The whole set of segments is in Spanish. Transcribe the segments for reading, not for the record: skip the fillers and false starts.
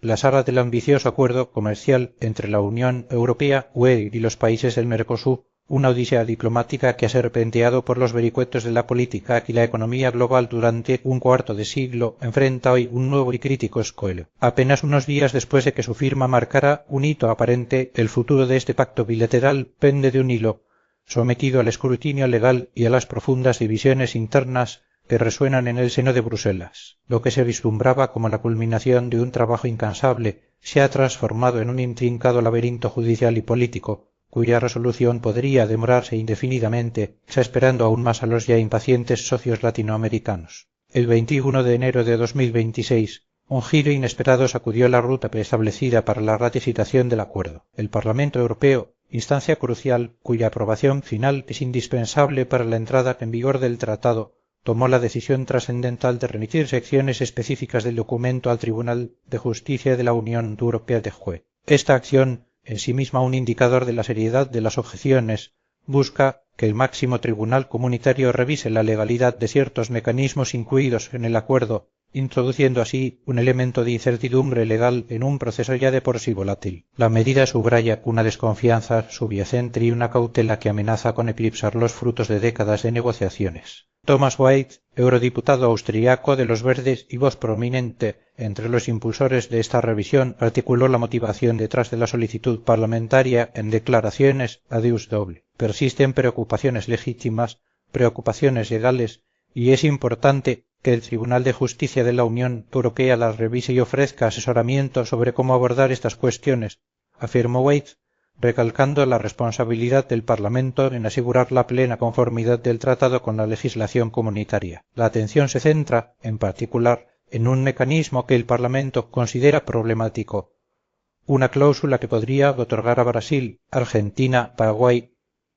la saga del ambicioso acuerdo comercial entre la Unión Europea, UE y los países del Mercosur, una odisea diplomática que ha serpenteado por los vericuetos de la política y la economía global durante un cuarto de siglo, enfrenta hoy un nuevo y crítico escollo. Apenas unos días después de que su firma marcara un hito aparente, el futuro de este pacto bilateral pende de un hilo, sometido al escrutinio legal y a las profundas divisiones internas que resuenan en el seno de Bruselas. Lo que se vislumbraba como la culminación de un trabajo incansable se ha transformado en un intrincado laberinto judicial y político, cuya resolución podría demorarse indefinidamente, exasperando aún más a los ya impacientes socios latinoamericanos. El 21 de enero de 2026, un giro inesperado sacudió la ruta preestablecida para la ratificación del acuerdo. El Parlamento Europeo, instancia crucial cuya aprobación final es indispensable para la entrada en vigor del tratado, tomó la decisión trascendental de remitir secciones específicas del documento al Tribunal de Justicia de la Unión Europea de Juez. Esta acción, en sí misma un indicador de la seriedad de las objeciones, busca que el máximo tribunal comunitario revise la legalidad de ciertos mecanismos incluidos en el acuerdo, introduciendo así un elemento de incertidumbre legal en un proceso ya de por sí volátil. La medida subraya una desconfianza subyacente y una cautela que amenaza con eclipsar los frutos de décadas de negociaciones. Thomas White, eurodiputado austriaco de los Verdes y voz prominente entre los impulsores de esta revisión, articuló la motivación detrás de la solicitud parlamentaria en declaraciones a Deus doble. Persisten preocupaciones legítimas, preocupaciones legales, y es importante que el Tribunal de Justicia de la Unión Europea las revise y ofrezca asesoramiento sobre cómo abordar estas cuestiones, afirmó White, recalcando la responsabilidad del Parlamento en asegurar la plena conformidad del tratado con la legislación comunitaria. La atención se centra, en particular, en un mecanismo que el Parlamento considera problemático, una cláusula que podría otorgar a Brasil, Argentina, Paraguay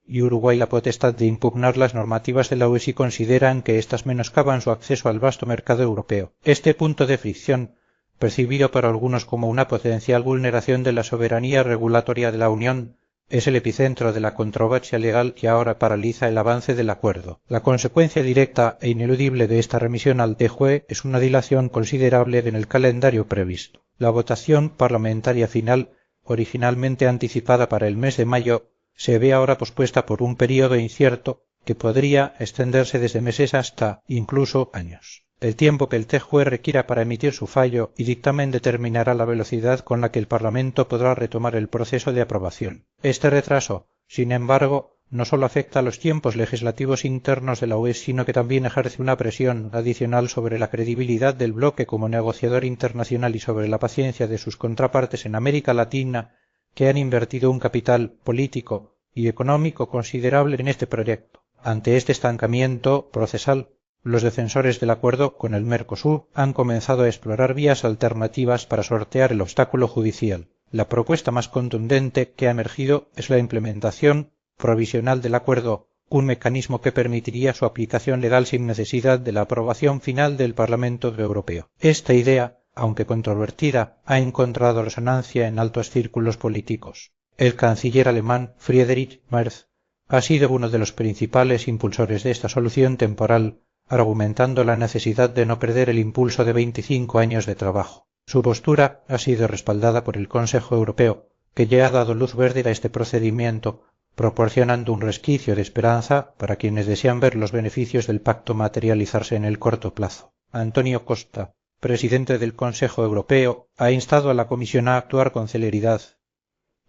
y Uruguay la potestad de impugnar las normativas de la UE si consideran que éstas menoscaban su acceso al vasto mercado europeo. Este punto de fricción, percibido por algunos como una potencial vulneración de la soberanía regulatoria de la Unión, es el epicentro de la controversia legal que ahora paraliza el avance del acuerdo. La consecuencia directa e ineludible de esta remisión al TJUE es una dilación considerable en el calendario previsto. La votación parlamentaria final, originalmente anticipada para el mes de mayo, se ve ahora pospuesta por un período incierto que podría extenderse desde meses hasta, incluso, años. El tiempo que el TJUE requiera para emitir su fallo y dictamen determinará la velocidad con la que el Parlamento podrá retomar el proceso de aprobación. Este retraso, sin embargo, no solo afecta a los tiempos legislativos internos de la UE, sino que también ejerce una presión adicional sobre la credibilidad del bloque como negociador internacional y sobre la paciencia de sus contrapartes en América Latina, que han invertido un capital político y económico considerable en este proyecto. Ante este estancamiento procesal, los defensores del acuerdo con el Mercosur han comenzado a explorar vías alternativas para sortear el obstáculo judicial. La propuesta más contundente que ha emergido es la implementación provisional del acuerdo, un mecanismo que permitiría su aplicación legal sin necesidad de la aprobación final del Parlamento Europeo. Esta idea, aunque controvertida, ha encontrado resonancia en altos círculos políticos. El canciller alemán Friedrich Merz ha sido uno de los principales impulsores de esta solución temporal, argumentando la necesidad de no perder el impulso de 25 años de trabajo. Su postura ha sido respaldada por el Consejo Europeo, que ya ha dado luz verde a este procedimiento, proporcionando un resquicio de esperanza para quienes desean ver los beneficios del pacto materializarse en el corto plazo. Antonio Costa, presidente del Consejo Europeo, ha instado a la Comisión a actuar con celeridad.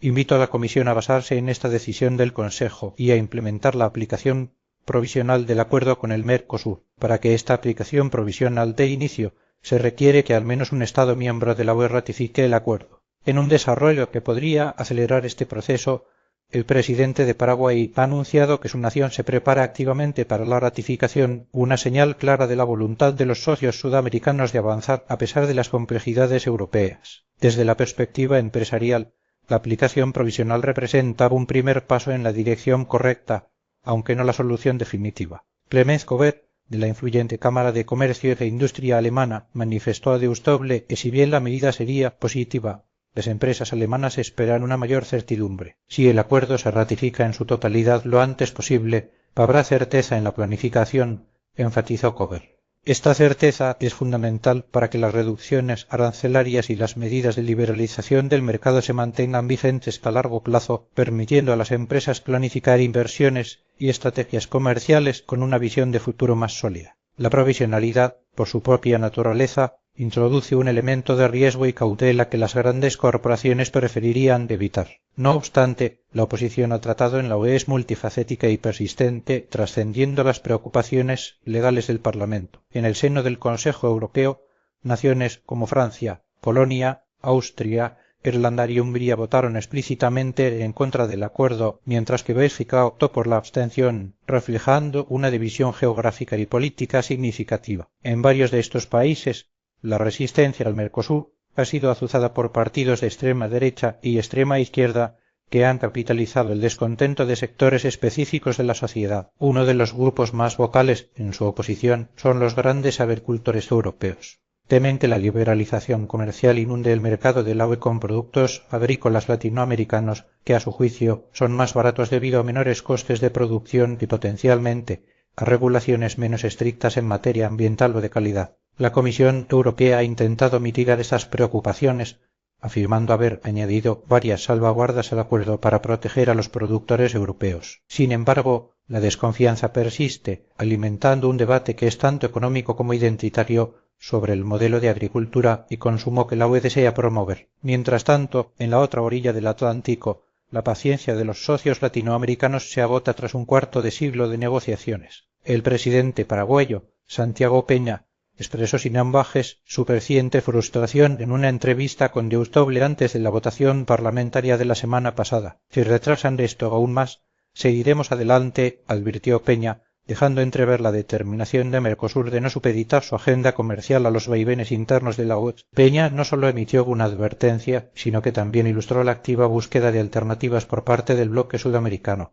Invito a la Comisión a basarse en esta decisión del Consejo y a implementar la aplicación provisional del acuerdo con el Mercosur. Para que esta aplicación provisional dé inicio, se requiere que al menos un Estado miembro de la UE ratifique el acuerdo. En un desarrollo que podría acelerar este proceso, el presidente de Paraguay ha anunciado que su nación se prepara activamente para la ratificación, una señal clara de la voluntad de los socios sudamericanos de avanzar a pesar de las complejidades europeas. Desde la perspectiva empresarial, la aplicación provisional representa un primer paso en la dirección correcta, aunque no la solución definitiva. Clemens Covert, de la influyente Cámara de Comercio e Industria alemana, manifestó a Deus Doble que si bien la medida sería positiva, las empresas alemanas esperan una mayor certidumbre. Si el acuerdo se ratifica en su totalidad lo antes posible, habrá certeza en la planificación, enfatizó Covert. Esta certeza es fundamental para que las reducciones arancelarias y las medidas de liberalización del mercado se mantengan vigentes a largo plazo, permitiendo a las empresas planificar inversiones y estrategias comerciales con una visión de futuro más sólida. La provisionalidad, por su propia naturaleza, introduce un elemento de riesgo y cautela que las grandes corporaciones preferirían evitar. No obstante, la oposición al tratado en la UE es multifacética y persistente, trascendiendo las preocupaciones legales del Parlamento. En el seno del Consejo Europeo, naciones como Francia, Polonia, Austria, Irlanda y Hungría votaron explícitamente en contra del acuerdo, mientras que Bélgica optó por la abstención, reflejando una división geográfica y política significativa. En varios de estos países, la resistencia al Mercosur ha sido azuzada por partidos de extrema derecha y extrema izquierda que han capitalizado el descontento de sectores específicos de la sociedad. Uno de los grupos más vocales en su oposición son los grandes agricultores europeos. Temen que la liberalización comercial inunde el mercado del UE con productos agrícolas latinoamericanos que a su juicio son más baratos debido a menores costes de producción y potencialmente a regulaciones menos estrictas en materia ambiental o de calidad. La Comisión Europea ha intentado mitigar esas preocupaciones, afirmando haber añadido varias salvaguardas al acuerdo para proteger a los productores europeos. Sin embargo, la desconfianza persiste, alimentando un debate que es tanto económico como identitario sobre el modelo de agricultura y consumo que la UE desea promover. Mientras tanto, en la otra orilla del Atlántico, la paciencia de los socios latinoamericanos se agota tras un cuarto de siglo de negociaciones. El presidente paraguayo, Santiago Peña, expresó sin ambages su creciente frustración en una entrevista con Deustoble antes de la votación parlamentaria de la semana pasada. Si retrasan esto aún más, seguiremos adelante, advirtió Peña, dejando entrever la determinación de Mercosur de no supeditar su agenda comercial a los vaivenes internos de la UE. Peña no solo emitió una advertencia, sino que también ilustró la activa búsqueda de alternativas por parte del bloque sudamericano.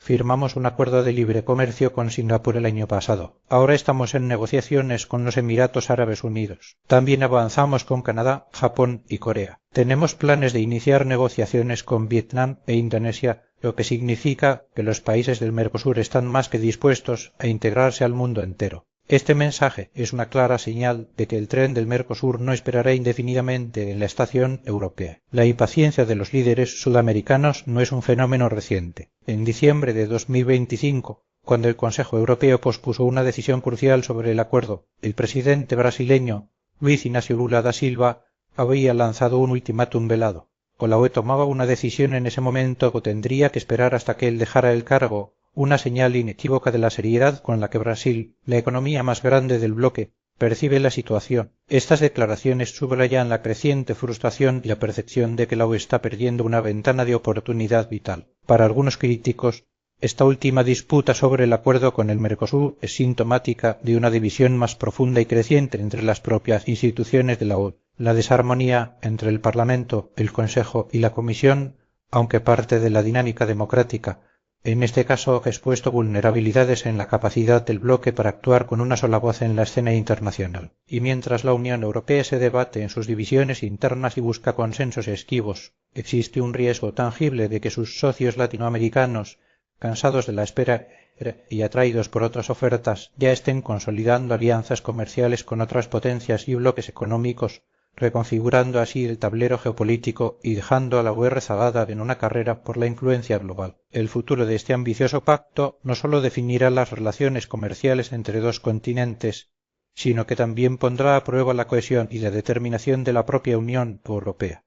Firmamos un acuerdo de libre comercio con Singapur el año pasado. Ahora estamos en negociaciones con los Emiratos Árabes Unidos. También avanzamos con Canadá, Japón y Corea. Tenemos planes de iniciar negociaciones con Vietnam e Indonesia, lo que significa que los países del Mercosur están más que dispuestos a integrarse al mundo entero. Este mensaje es una clara señal de que el tren del Mercosur no esperará indefinidamente en la estación europea. La impaciencia de los líderes sudamericanos no es un fenómeno reciente. En diciembre de 2025, cuando el Consejo Europeo pospuso una decisión crucial sobre el acuerdo, el presidente brasileño Luiz Inácio Lula da Silva había lanzado un ultimátum velado. O la UE tomaba una decisión en ese momento o tendría que esperar hasta que él dejara el cargo, una señal inequívoca de la seriedad con la que Brasil, la economía más grande del bloque, percibe la situación. Estas declaraciones subrayan la creciente frustración y la percepción de que la UE está perdiendo una ventana de oportunidad vital. Para algunos críticos, esta última disputa sobre el acuerdo con el Mercosur es sintomática de una división más profunda y creciente entre las propias instituciones de la UE. La desarmonía entre el Parlamento, el Consejo y la Comisión, aunque parte de la dinámica democrática, en este caso ha expuesto vulnerabilidades en la capacidad del bloque para actuar con una sola voz en la escena internacional. Y mientras la Unión Europea se debate en sus divisiones internas y busca consensos esquivos, existe un riesgo tangible de que sus socios latinoamericanos, cansados de la espera y atraídos por otras ofertas, ya estén consolidando alianzas comerciales con otras potencias y bloques económicos, reconfigurando así el tablero geopolítico y dejando a la UE rezagada en una carrera por la influencia global. El futuro de este ambicioso pacto no solo definirá las relaciones comerciales entre dos continentes, sino que también pondrá a prueba la cohesión y la determinación de la propia Unión Europea.